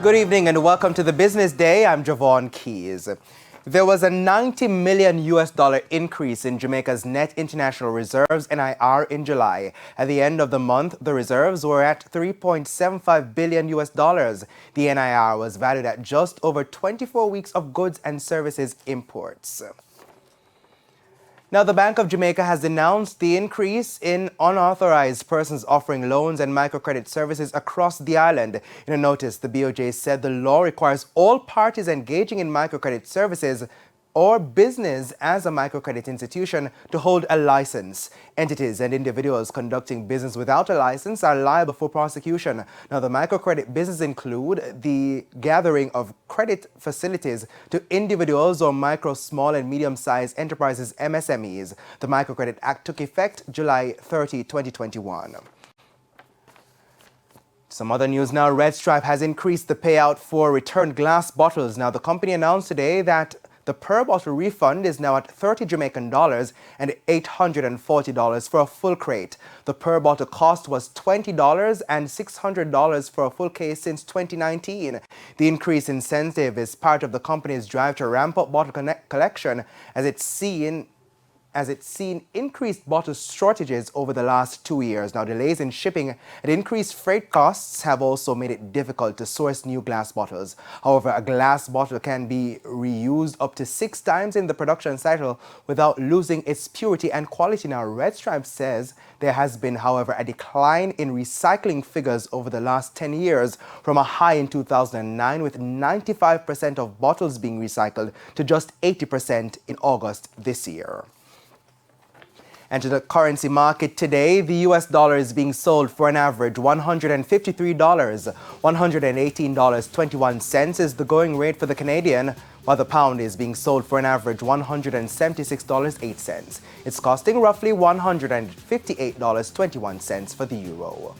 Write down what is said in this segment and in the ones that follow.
Good evening and welcome to the Business Day. I'm Javon Keys. There was a $90 million increase in Jamaica's net international reserves (NIR) in July. At the end of the month, the reserves were at $3.75 billion. The NIR was valued at just over 24 weeks of goods and services imports. Now, the Bank of Jamaica has denounced the increase in unauthorized persons offering loans and microcredit services across the island. In a notice, the BOJ said the law requires all parties engaging in microcredit services or business as a microcredit institution to hold a license. Entities and individuals conducting business without a license are liable for prosecution. Now, the microcredit business include the gathering of credit facilities to individuals or micro, small and medium-sized enterprises (MSMEs). The Microcredit Act took effect July 30, 2021. Some other news now. Red Stripe has increased the payout for returned glass bottles. Now, the company announced today that the per bottle refund is now at 30 Jamaican dollars and $840 for a full crate. The per bottle cost was $20 and $600 for a full case since 2019. The increased incentive is part of the company's drive to ramp up bottle collection as it's seen increased bottle shortages over the last 2 years. Now, delays in shipping and increased freight costs have also made it difficult to source new glass bottles. However, a glass bottle can be reused up to 6 times in the production cycle without losing its purity and quality. Now, Red Stripe says there has been, however, a decline in recycling figures over the last 10 years from a high in 2009 with 95% of bottles being recycled to just 80% in August this year. And to the currency market today, the US dollar is being sold for an average $153. $118.21 is the going rate for the Canadian, while the pound is being sold for an average $176.08. It's costing roughly $158.21 for the euro.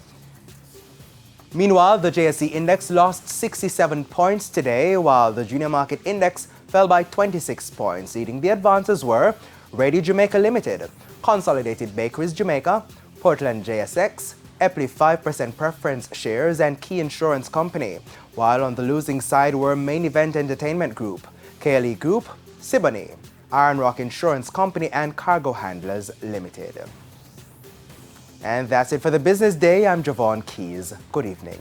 Meanwhile, the JSE index lost 67 points today, while the junior market index fell by 26 points. Leading the advances were Ready Jamaica Limited, Consolidated Bakeries Jamaica, Portland JSX, Epley 5% preference shares, and Key Insurance Company. While on the losing side were Main Event Entertainment Group, KLE Group, Siboney, Iron Rock Insurance Company, and Cargo Handlers Limited. And that's it for the Business Day. I'm Javon Keys. Good evening.